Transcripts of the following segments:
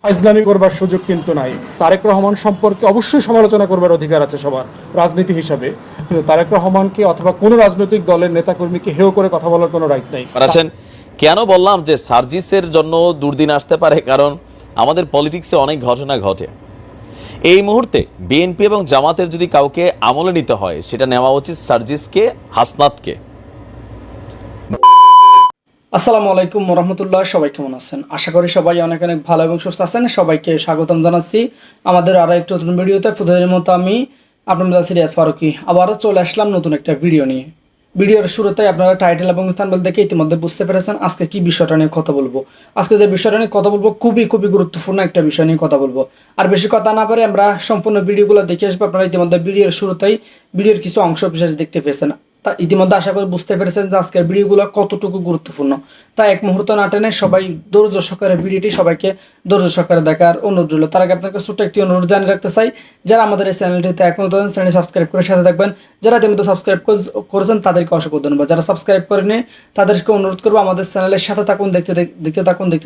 ফাইজলামি করবার সুযোগ কিন্তু নাই। তারেক রহমান সম্পর্কে অবশ্যই সমালোচনা করবার অধিকার আছে সবার রাজনীতি হিসাবে, কিন্তু তারেক রহমানকে অথবা কোনো রাজনৈতিক দলের নেতাকর্মীকে হেয় করে কথা বলার কোনো রাইট নাই। কেন বললাম যে সার্জিসের জন্য দুর্দিন আসতে পারে, কারণ আমাদের পলিটিক্সে অনেক ঘটনা ঘটে। এই মুহূর্তে বিএনপি এবং জামাতের যদি কাউকে আমলে নিতে হয়, সেটা নেওয়া উচিত সার্জিসকে, হাসনাতকে। আসসালামু আলাইকুম রহমতুল্লাহ, সবাই কেমন আছেন? আশা করি সবাই অনেক অনেক ভালো এবং সুস্থ আছেন। সবাইকে স্বাগতম জানাচ্ছি আমাদের আরো একটি নতুন ভিডিওতে। প্রতিদিনের মতো আমি আপনাদের সিরিয়াত ফারুকি আবারও চলে আসলাম নতুন একটা ভিডিও নিয়ে। ভিডিওর শুরুতে আপনারা টাইটেল এবং থাম্বনেল দেখে ইতিমধ্যে বুঝতে পেরেছেন আজকে কি বিষয়টা নিয়ে কথা বলবো। আজকে যে বিষয়টা নিয়ে কথা বলবো খুবই গুরুত্বপূর্ণ একটা বিষয় নিয়ে কথা বলবো। আর বেশি কথা না পারে আমরা সম্পূর্ণ ভিডিওগুলো দেখে আসবো। আপনারা ইতিমধ্যে ভিডিওর শুরুতেই ভিডিওর কিছু অংশ বিশেষ দেখতে পেয়েছেন। তা ইতিমধ্যে আশা করি বুঝতে পেরেছেন যে আজকের ভিডিওগুলো কতটুকু গুরুত্বপূর্ণ। তাই এক মুহূর্ত না টেনে সবাই ধৈর্য সহকারে ভিডিওটি সবাইকে ধৈর্য সহকারে দেখার অনুরোধ রইল। তার আগে আপনাকে ছোট্ট একটি অনুরোধ জানিয়ে রাখতে চাই, যারা আমাদের এই চ্যানেলটিতে এখন চ্যানেল সাবস্ক্রাইব করে সাথে থাকবেন। যারা ইতিমধ্যে সাবস্ক্রাইব করেছেন তাদেরকে অসংখ্য ধন্যবাদ। যারা সাবস্ক্রাইব করেনি তাদেরকে অনুরোধ করবো আমাদের চ্যানেলের সাথে থাকুন,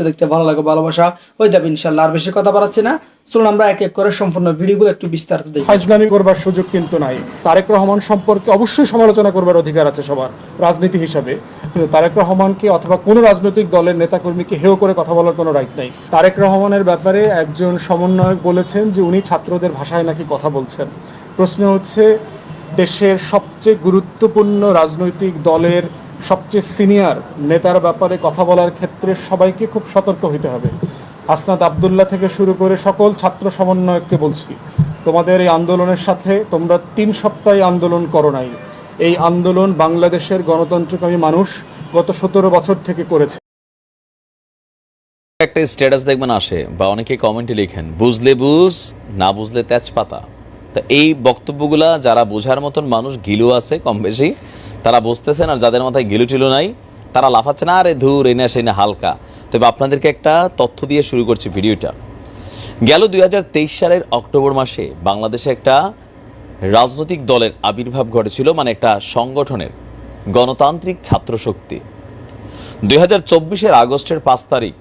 দেখতে ভালো লাগে, ভালোবাসা হয়ে যাবে ইনশাল্লাহ। আর বেশি কথা বাড়াচ্ছি না, চলুন আমরা এক এক করে সম্পূর্ণ ভিডিওগুলো একটু বিস্তারিত দেখি। ফাইজলামি করবার সুযোগ কিন্তু নাই। তারেক রহমান সম্পর্কে অবশ্যই সমালোচনা করবার অধিকার আছে সবার রাজনীতি হিসাবে, কিন্তু তারেক রহমানকে অথবা কোনো রাজনৈতিক দলের নেতাকর্মীকে হেয় করে কথা বলার কোনো রাইট নাই। তারেক রহমানের ব্যাপারে একজন সমন্বয়ক বলেছেন যে উনি ছাত্রদের ভাষায় নাকি কথা বলছেন। প্রশ্ন হচ্ছে, দেশের সবচেয়ে গুরুত্বপূর্ণ রাজনৈতিক দলের সবচেয়ে সিনিয়র নেতার ব্যাপারে কথা বলার ক্ষেত্রে সবাইকে খুব সতর্ক হতে হবে। হাসনাত আবদুল্লাহ থেকে শুরু করে সকল ছাত্র সমন্বয়ককে বলছি, তোমাদের এই আন্দোলনের সাথে তোমরা 3 সপ্তাহ আন্দোলন করো নাই। এই আন্দোলন বাংলাদেশের গণতন্ত্রকামী মানুষ গত 17 বছর থেকে করেছে। একটা স্ট্যাটাস দেখবেন আসে বা অনেকে কমেন্টে লিখেন, বুঝলে বুঝ, না বুঝলে তেজপাতা। তা এই বক্তব্যগুলা যারা বোঝার মতন মানুষ, গিলু আছে কম বেশি, তারা বুঝতেছেন, আর যাদের মাথায় গিলু টিলু নাই তারা লাফাচ্ছে না, আরে ধুর এই না সেই না হালকা। তবে আপনাদেরকে একটা তথ্য দিয়ে শুরু করছি ভিডিওটা। গেল 2023 সালের অক্টোবর মাসে বাংলাদেশে একটা রাজনৈতিক দলের আবির্ভাব ঘটেছিল, মানে একটা সংগঠনের, গণতান্ত্রিক ছাত্র শক্তি। 2024 আগস্টের 5 তারিখ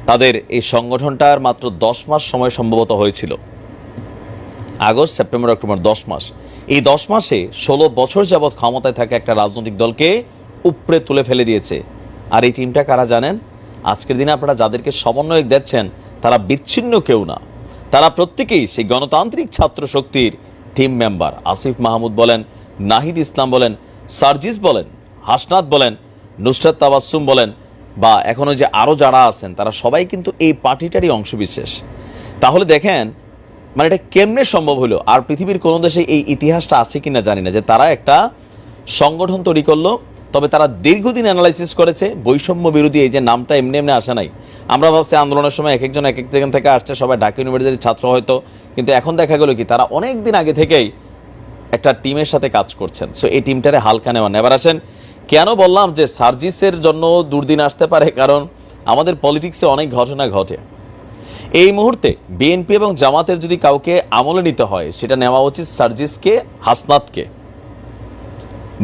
তাদের এই সংগঠনটার মাত্র 10 মাস সময় সম্ভবত হয়েছিল। আগস্ট, সেপ্টেম্বর, অক্টোবর 10 মাস। এই 10 মাসে 16 বছর যাবৎ ক্ষমতায় থাকা একটা রাজনৈতিক দলকে উপড়ে তুলে ফেলে দিয়েছে। আর এই টিমটা কারা জানেন? আজকের দিনে আপনারা যাদেরকে সমন্বয়ক দেখছেন তারা বিচ্ছিন্ন কেউ না, তারা প্রত্যেকেই সেই গণতান্ত্রিক ছাত্র শক্তির টিম মেম্বার। আসিফ মাহমুদ বলেন, নাহিদ ইসলাম বলেন, সার্জিস বলেন, হাসনাত বলেন, নুসরাত তাবাসসুম বলেন, বা এখনো যে আরও যারা আছেন তারা সবাই কিন্তু এই পার্টিটারই অংশবিশেষ। তাহলে দেখেন, মানে এটা কেমনে সম্ভব হলো? আর পৃথিবীর কোনো দেশে এই ইতিহাসটা আছে কিনা জানি না, যে তারা একটা সংগঠন তৈরি করলো, তবে তারা দীর্ঘদিন অ্যানালাইসিস করেছে। বৈষম্য বিরোধী এই যে নামটা এমনি এমনি আসে নাই। আমরা ভাবছি আন্দোলনের সময় এক একজন এক এক জায়গা থেকে আসছে, সবাই ঢাকা ইউনিভার্সিটির ছাত্র হয়তো, কিন্তু এখন দেখা গেল কি তারা অনেক দিন আগে থেকেই একটা টিমের সাথে কাজ করছেন। সো এই টিমটারে হালকা নেওয়া। এবার আসেন, কেন বললাম যে সার্জিসের জন্য দুর্দিন আসতে পারে, কারণ আমাদের পলিটিক্সে অনেক ঘটনা ঘটে। এই মুহূর্তে বিএনপি এবং জামাতের যদি কাউকে আমলে নিতে হয়, সেটা নেওয়া উচিত সার্জিসকে, হাসনাতকে।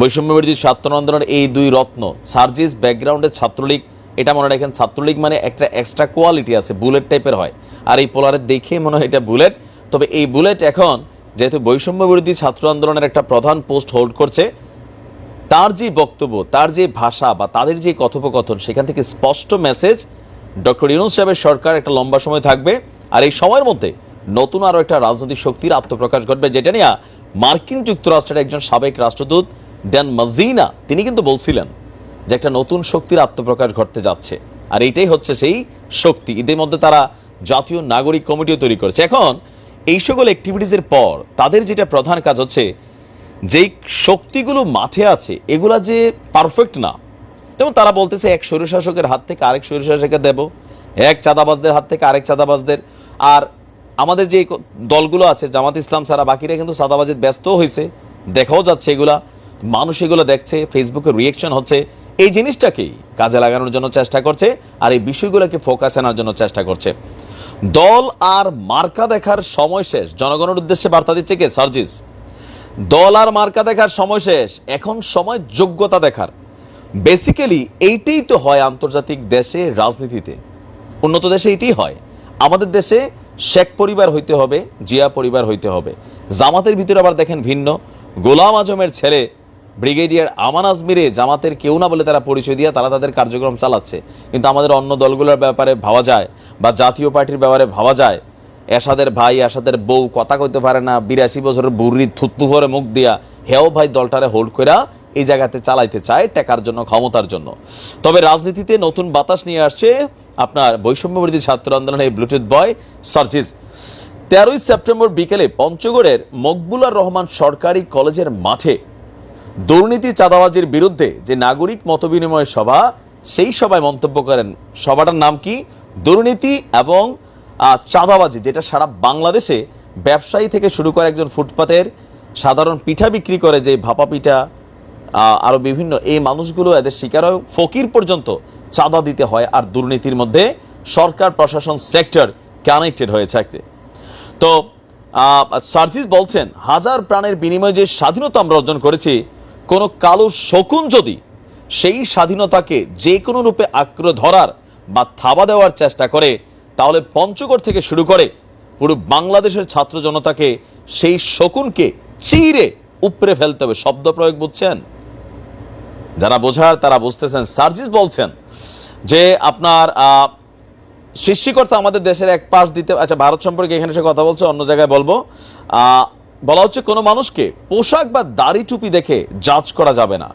বৈষম্য বিরোধী ছাত্র আন্দোলনের এই দুই রত্ন, সার্জিস ব্যাকগ্রাউন্ডের ছাত্রলীগ, এটা মনে রাখেন, ছাত্রলীগ মানে একটা এক্সট্রা কোয়ালিটি আছে, বুলেট টাইপের হয়। আর এই পোলারের দেখে মনে হয় এটা বুলেট। তবে এই বুলেট এখন যেহেতু বৈষম্য বিরোধী ছাত্র আন্দোলনের একটা প্রধান পোস্ট হোল্ড করছে, তার যে বক্তব্য, তার যে ভাষা বা তাদের যে কথোপকথন, সেখান থেকে স্পষ্ট মেসেজ, ডক্টর ইউনূস সাহেবের সরকার একটা লম্বা সময় থাকবে। আর এই সময়ের মধ্যে নতুন আরও একটা রাজনৈতিক শক্তির আত্মপ্রকাশ ঘটবে, যেটা নিয়ে মার্কিন যুক্তরাষ্ট্রের একজন সাবেক রাষ্ট্রদূত ড্যান মাজিনা তিনি কিন্তু বলছিলেন যে একটা নতুন শক্তির আত্মপ্রকাশ ঘটতে যাচ্ছে। আর এইটাই হচ্ছে সেই শক্তি। এদের মধ্যে তারা জাতীয় নাগরিক কমিটিও তৈরি করেছে। এখন এই সকল অ্যাক্টিভিটিসের পর তাদের যেটা প্রধান কাজ হচ্ছে, যেই শক্তিগুলো মাঠে আছে এগুলা যে পারফেক্ট না। যেমন তারা বলতেছে এক স্বৈরশাসকের হাত থেকে আরেক স্বৈরশাসকে দেব, এক চাঁদাবাজদের হাত থেকে আরেক চাঁদাবাজদের। আর আমাদের যে দলগুলো আছে, জামাত ইসলাম ছাড়া বাকিরা কিন্তু চাঁদাবাজির ব্যস্ত হয়েছে, দেখাও যাচ্ছে এগুলা, মানুষ এগুলো দেখছে, ফেসবুকে রিয়েকশন হচ্ছে। এই জিনিসটাকেই কাজে লাগানোর জন্য চেষ্টা করছে, আর এই বিষয়গুলোকে ফোকাস আনার জন্য চেষ্টা করছে। দল আর মার্কা দেখার সময় শেষ, জনগণের উদ্দেশ্যে বার্তা দিচ্ছে কে? সার্জিস। দল আর মার্কা দেখার সময় শেষ, এখন সময় যোগ্যতা দেখার। বেসিক্যালি এইটাই তো হয় আন্তর্জাতিক দেশে রাজনীতিতে। উন্নত দেশে এটাই হয়। আমাদের দেশে শেখ পরিবার হইতে হবে, জিয়া পরিবার হইতে হবে। জামাতের ভিতরে আবার দেখেন ভিন্ন, গোলাম আজমের ছেলে ব্রিগেডিয়ার আমান আজমিরে জামাতের কেউ না বলে তারা পরিচয় দিয়ে তারা তাদের কার্যক্রম চালাচ্ছে। কিন্তু আমাদের অন্য দলগুলোর ব্যাপারে ভাবা যায় বা জাতীয় পার্টির ব্যাপারে ভাবা যায়, এরশাদের ভাই এরশাদের বউ কথা কইতে পারে না, 82 বছরের বুড়ি থুতু ভরে মুখ দিয়া হেও ভাই দলটারে হোল্ড কইরা এই জায়গাতে চালাইতে চায় টাকার জন্য, ক্ষমতার জন্য। তবে রাজনীতিতে নতুন বাতাস নিয়ে আসছে আপনার বৈষম্যবিরোধী ছাত্র আন্দোলনের ব্লুটুথ বয় সার্জিস। 13ই সেপ্টেম্বর বিকেলে পঞ্চগড়ের মকবুলার রহমান সরকারি কলেজের মাঠে দুর্নীতি চাঁদাবাজির বিরুদ্ধে যে নাগরিক মতবিনিময় সভা, সেই সভায় মন্তব্য করেন। সভাটার নাম কি? দুর্নীতি এবং চাঁদাবাজি, যেটা সারা বাংলাদেশে ব্যবসায়ী থেকে শুরু করে একজন ফুটপাতের সাধারণ পিঠা বিক্রি করে, যে ভাপা পিঠা আরো বিভিন্ন, এই মানুষগুলো এদের শিকার হয়, ফকির পর্যন্ত চাঁদা দিতে হয়। আর দুর্নীতির মধ্যে সরকার প্রশাসন সেক্টর কানেক্টেড হয়ে থাকে। তো সার্জিস বলছেন, হাজার প্রাণের বিনিময়ে যে স্বাধীনতা আমরা অর্জন করেছি, কোনো কালো শকুন যদি সেই স্বাধীনতাকে যে কোনো রূপে আঁকড়ে ধরার বা থাবা দেওয়ার চেষ্টা করে, তাহলে পঞ্চগড় থেকে শুরু করে পুরো বাংলাদেশের ছাত্র জনতাকে সেই শকুনকে চিরে উপড়ে ফেলতে হবে। শব্দ প্রয়োগ বুঝছেন? যারা বোঝার তারা বুঝতেছেন। সার্জিস বলছেন যে আপনার সৃষ্টিকর্তা আমাদের দেশের এক পাশ দিতে, আচ্ছা ভারত সম্পর্কে এখানে সে কথা বলছে, অন্য জায়গায় বলবো। বলা হচ্ছে কোনো মানুষকে পোশাক বা দাড়ি টুপি দেখে জাজ করা যাবে না।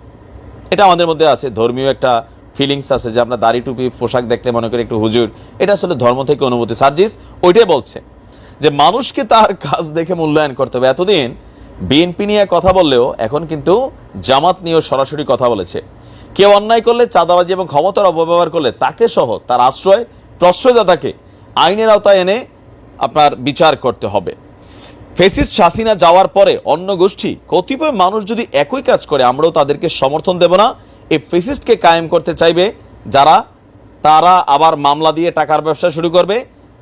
এটা আমাদের মধ্যে আছে, ধর্মীয় একটা ফিলিংস আছে যে আমরা দাড়ি টুপি পোশাক দেখলে মনে করি একটু হুজুর, এটা আসলে ধর্ম থেকে অনুমতি। সার্জিস ওইটাই বলছে যে মানুষকে তার কাজ দেখে মূল্যায়ন করতে হবে। এতদিন বিএনপি নিয়ে কথা বললেও এখন কিন্তু জামাত নিয়েও সরাসরি কথা বলেছে। কেউ অন্যায় করলে, চাঁদাবাজি এবং ক্ষমতার অপব্যবহার করলে তাকে সহ তার আশ্রয় প্রশ্রয়দাতাকে আইনের আওতায় এনে আপনার বিচার করতে হবে। ফেসিস্ট হাসিনা যাওয়ার পরে অন্য গোষ্ঠী কতিপয় মানুষ যদি একই কাজ করে, আমরাও তাদেরকে সমর্থন দেব না। এই ফেসিস্টকে কায়েম করতে চাইবে যারা, তারা আবার মামলা দিয়ে টাকার ব্যবসা শুরু করবে,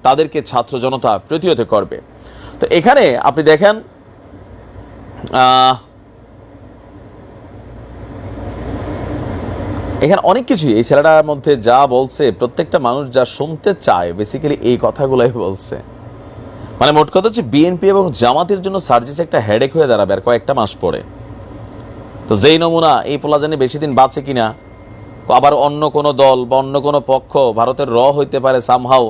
তাদেরকে ছাত্র জনতা প্রতিহত করবে। তো এখানে আপনি দেখেন এখানে অনেক কিছুই এই ছেলেটার মধ্যে যা বলছে, প্রত্যেকটা মানুষ যা শুনতে চায় বেসিক্যালি এই কথাগুলাই বলছে। মানে মোট কথা হচ্ছে বিএনপি এবং জামাতের জন্য সার্জিস একটা হেডেক হয়ে দাঁড়াবে আর কয়েকটা মাস পরে। তো যেই নমুনা, এই পোলা জানি বেশি দিন বাঁচে কিনা, আবার অন্য কোনো দল বা অন্য কোনো পক্ষ ভারতের হইতে পারে সামহাও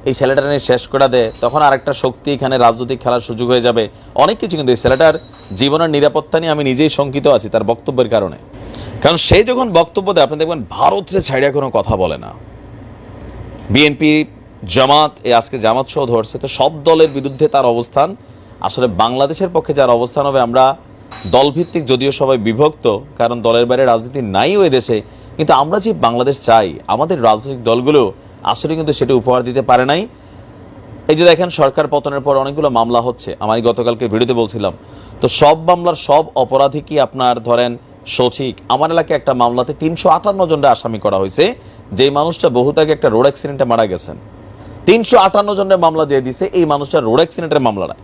এই ছেলেটা নিয়ে শেষ করে দেয়, তখন আরেকটা শক্তি এখানে রাজনৈতিক খেলার সুযোগ হয়ে যাবে অনেক কিছু। কিন্তু এই ছেলেটার জীবনের নিরাপত্তা নিয়ে আমি নিজেই শঙ্কিত আছি তার বক্তব্যের কারণে। কারণ সে যখন বক্তব্য দেয়, আপনি দেখবেন ভারতরে ছাইড়া কোনো কথা বলে না। বিএনপি, জামাত, আজকে জামাত সহ ধরছে, তো সব দলের বিরুদ্ধে তার অবস্থান। আসলে বাংলাদেশের পক্ষে যার অবস্থান হবে, আমরা দলভিত্তিক যদিও সবাই বিভক্ত, কারণ দলের বাইরে রাজনীতি নাই ওই দেশে, কিন্তু আমরা যে বাংলাদেশ চাই, আমাদের রাজনৈতিক দলগুলো আসলে কিন্তু সেটা উপহার দিতে পারে নাই। এই যে দেখেন সরকার পতনের পর অনেকগুলো মামলা হচ্ছে, আমি গতকালকে ভিডিওতে বলছিলাম। তো সব মামলার সব অপরাধী কি আপনার ধরেন সঠিক? আমার এলাকায় একটা মামলাতে 358 জনের আসামি করা হয়েছে, যেই মানুষটা বহুত আগে একটা রোড অ্যাক্সিডেন্টে মারা গেছেন। 358 জনের মামলা দিয়ে দিছে এই মানুষটা রোড অ্যাক্সিডেন্টের মামলাটা।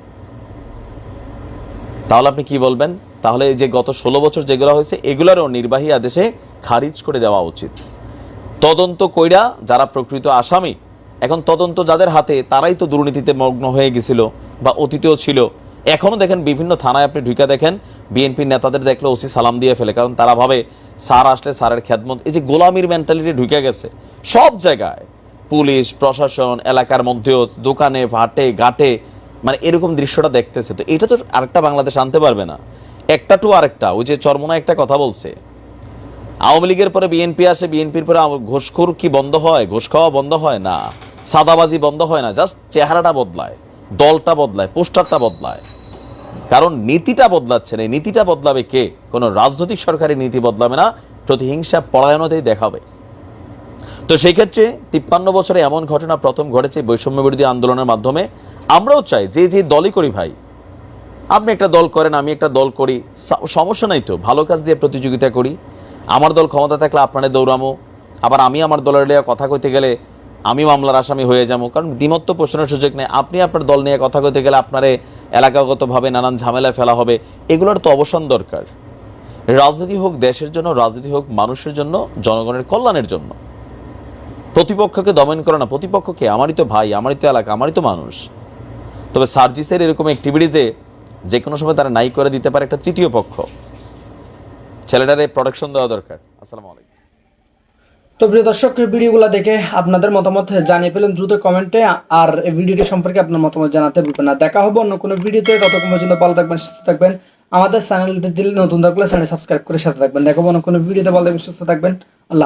তাহলে আপনি কি বলবেন? তাহলে এই যে গত 16 বছর যেগুলো হয়েছে, এগুলোরও নির্বাহী আদেশে খারিজ করে দেওয়া উচিত। তদন্ত কইরা যারা প্রকৃত আসামি, এখন তদন্ত যাদের হাতে, তারাই তো দুর্নীতিতে মগ্ন হয়ে গেছিল বা অতীতেও ছিল। এখনো দেখেন বিভিন্ন থানায় আপনি ঢুকে দেখেন, বিএনপির নেতাদের দেখলে ওসি সালাম দিয়ে ফেলে, কারণ তারা ভাবে স্যার আসলে স্যারের খেদমত। এই যে গোলামির মেন্টালিটি ঢুকে গেছে সব জায়গায়, পুলিশ প্রশাসন, এলাকার মধ্যেও, দোকানে হাটে ঘাটে, মানে এরকম দৃশ্যটা দেখতেছে। তো এটা তো আরেকটা বাংলাদেশ আনতে পারবে না, একটা টু আরেকটা। ওই যে চরমোনা একটা কথা বলছে, আওয়ামী লীগের পরে বিএনপি আসে, বিএনপির পরে ঘুষখোর কি বন্ধ হয়? ঘুষ খাওয়া বন্ধ হয় না, সাদাবাজি বন্ধ হয় না, জাস্ট চেহারাটা বদলায়, দলটা বদলায়, পোস্টারটা বদলায়, কারণ নীতিটা বদলাচ্ছে না। নীতিটা বদলাবে কে? কোনো রাজনৈতিক সরকারি নীতি বদলাবে না, প্রতিহিংসা পরায়ণতেই দেখাবে। তো সেই ক্ষেত্রে 53 বছরে এমন ঘটনা প্রথম ঘটেছে বৈষম্য বিরোধী আন্দোলনের মাধ্যমে। আমরাও চাই যে যে দলই করি ভাই, আপনি একটা দল করেন, আমি একটা দল করি, সমস্যা নাই তো, ভালো কাজ দিয়ে প্রতিযোগিতা করি। আমার দল ক্ষমতা থাকলে আপনারে দৌড়ামো, আবার আমি আমার দলের নিয়ে কথা কইতে গেলে আমি মামলার আসামি হয়ে যাবো, কারণ দ্বিমত প্রশ্নের সুযোগ নেই। আপনি আপনার দল নিয়ে কথা কইতে গেলে আপনারে এলাকাগতভাবে নানান ঝামেলায় ফেলা হবে। এগুলোর তো অবসান দরকার। রাজনীতি হোক দেশের জন্য, রাজনীতি হোক মানুষের জন্য, জনগণের কল্যাণের জন্য। প্রতিপক্ষকে দমন করে না, প্রতিপক্ষকে আমারই তো ভাই, আমারই তো এলাকা, আমারই তো মানুষ। তবে সার্জিসের এরকম অ্যাক্টিভিটিজে যে কোনো সময় তারা নাই করে দিতে পারে একটা তৃতীয় পক্ষ। ছেলেটারে প্রোটেকশন দেওয়া দরকার। আসসালামু আলাইকুম। তো প্রিয় দর্শক, ভিডিওগুলো দেখে আপনাদের মতামত জানিয়ে ফেলেন দ্রুত কমেন্টে, আর এই ভিডিওটি সম্পর্কে আপনার মতামত জানাতে ভুলবেন না। দেখা হবে অন্য কোনো ভিডিওতে, ততক্ষণ পর্যন্ত ভালো থাকবেন, সুস্থ থাকবেন। আমাদের চ্যানেলটি নতুন থাকলে চ্যানেল সাবস্ক্রাইব করে সাথে থাকবেন। দেখা হবে অন্য কোনো ভিডিওতে, ভালো থাকবেন, সুস্থ থাকবেন। আল্লাহ হাফেজ।